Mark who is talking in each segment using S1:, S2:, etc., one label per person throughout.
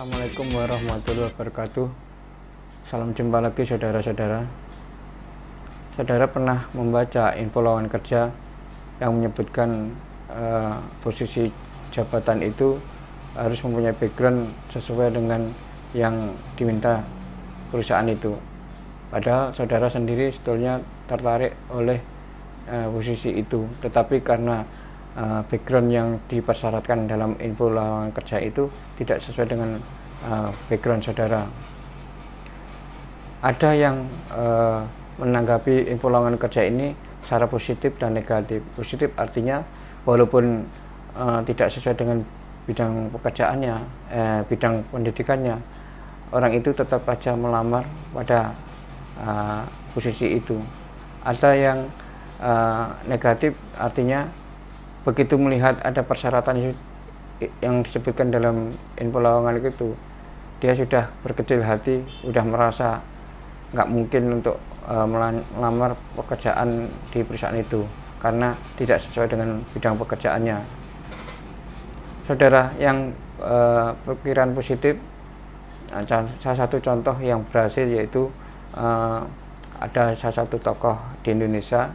S1: Assalamualaikum warahmatullahi wabarakatuh. Salam jumpa lagi saudara-saudara. Saudara pernah membaca info lowongan kerja yang menyebutkan posisi jabatan itu harus mempunyai background sesuai dengan yang diminta perusahaan itu. Padahal saudara sendiri sebetulnya tertarik oleh posisi itu, tetapi karena background yang dipersyaratkan dalam info lowongan kerja itu tidak sesuai dengan background saudara. Ada yang menanggapi info lowongan kerja ini secara positif dan negatif. Positif artinya walaupun tidak sesuai dengan bidang pekerjaannya, bidang pendidikannya, orang itu tetap saja melamar pada posisi itu. Ada yang negatif artinya begitu melihat ada persyaratan yang disebutkan dalam info lowongan itu, dia sudah berkecil hati, sudah merasa nggak mungkin untuk melamar pekerjaan di perusahaan itu karena tidak sesuai dengan bidang pekerjaannya. Saudara yang pikiran positif, salah satu contoh yang berhasil yaitu ada salah satu tokoh di Indonesia.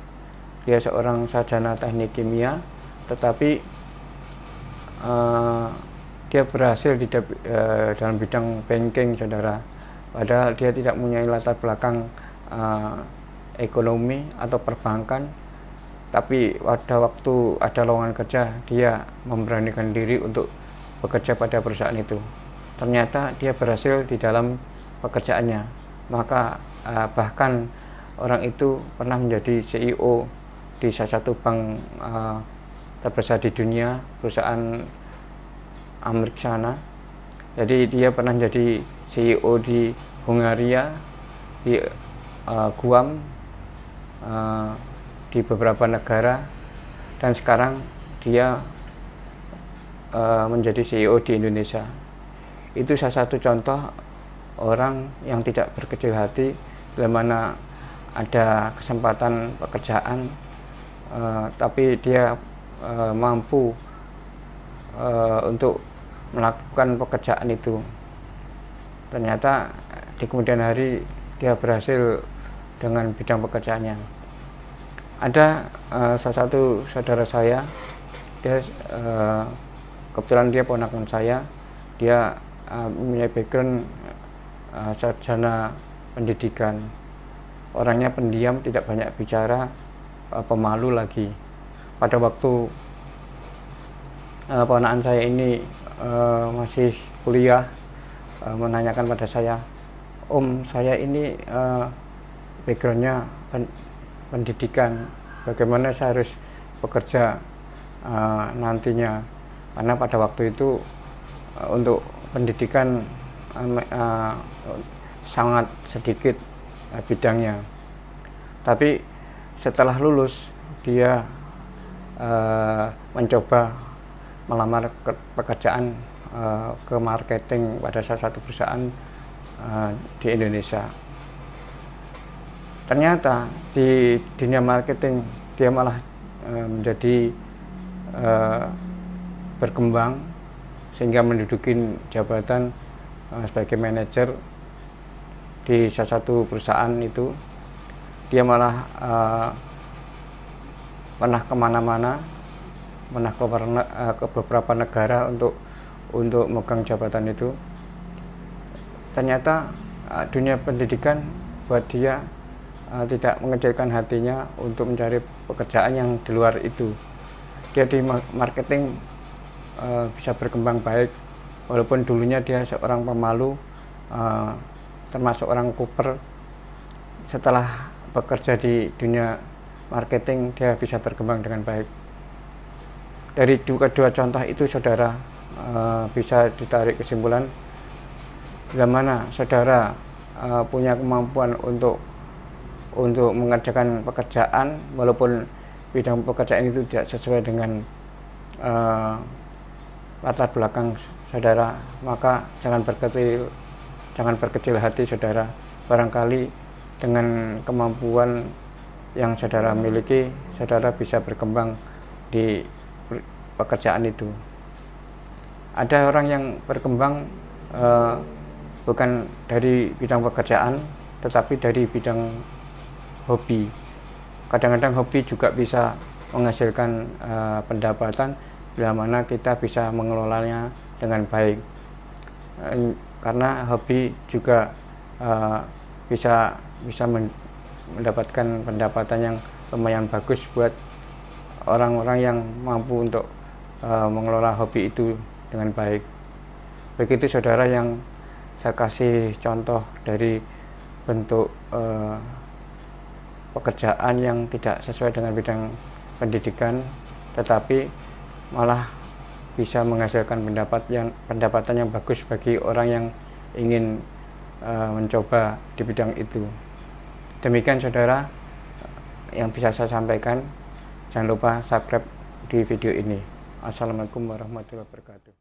S1: Dia seorang sarjana teknik kimia, tetapi dia berhasil dalam bidang banking, saudara. Padahal dia tidak mempunyai latar belakang ekonomi atau perbankan, tapi pada waktu ada lowongan kerja dia memberanikan diri untuk bekerja pada perusahaan itu. Ternyata dia berhasil di dalam pekerjaannya. Maka bahkan orang itu pernah menjadi CEO di salah satu bank terbesar di dunia, perusahaan Amerika sana. Jadi dia pernah jadi CEO di Hungaria, di Guam, di beberapa negara, dan sekarang dia menjadi CEO di Indonesia. Itu salah satu contoh orang yang tidak berkecil hati bila mana ada kesempatan pekerjaan, tapi dia mampu untuk melakukan pekerjaan itu. Ternyata di kemudian hari dia berhasil dengan bidang pekerjaannya. Ada salah satu saudara saya, dia kebetulan dia ponakan saya, dia mempunyai background sarjana pendidikan. Orangnya pendiam, tidak banyak bicara, pemalu lagi. Pada waktu ponakan saya ini masih kuliah, menanyakan pada saya, "Om, saya ini backgroundnya pendidikan, bagaimana saya harus bekerja nantinya?" Karena pada waktu itu untuk pendidikan sangat sedikit bidangnya. Tapi setelah lulus dia mencoba melamar pekerjaan ke marketing pada salah satu perusahaan di Indonesia. Ternyata di dunia marketing dia malah menjadi berkembang sehingga menduduki jabatan sebagai manajer di salah satu perusahaan itu. Dia malah pernah kemana-mana, pernah ke beberapa negara untuk megang jabatan itu. Ternyata dunia pendidikan buat dia tidak mengecilkan hatinya untuk mencari pekerjaan yang di luar itu. Dia di marketing bisa berkembang baik, walaupun dulunya dia seorang pemalu, termasuk orang kuper. Setelah bekerja di dunia marketing, dia bisa berkembang dengan baik. Dari kedua contoh itu, saudara bisa ditarik kesimpulan bila mana saudara punya kemampuan untuk mengerjakan pekerjaan walaupun bidang pekerjaan itu tidak sesuai dengan latar belakang saudara, maka jangan berkecil hati, saudara. Barangkali dengan kemampuan yang saudara miliki, saudara bisa berkembang di pekerjaan itu. Ada orang yang berkembang eh, bukan dari bidang pekerjaan, tetapi dari bidang hobi. Kadang-kadang hobi juga bisa menghasilkan pendapatan bila mana kita bisa mengelolanya dengan baik. Karena hobi juga bisa mendapatkan pendapatan yang lumayan bagus buat orang-orang yang mampu untuk mengelola hobi itu dengan baik. Begitu saudara, yang saya kasih contoh dari bentuk pekerjaan yang tidak sesuai dengan bidang pendidikan, tetapi malah bisa menghasilkan pendapatan yang bagus bagi orang yang ingin mencoba di bidang itu. Demikian saudara yang bisa saya sampaikan. Jangan lupa subscribe di video ini. Assalamualaikum warahmatullahi wabarakatuh.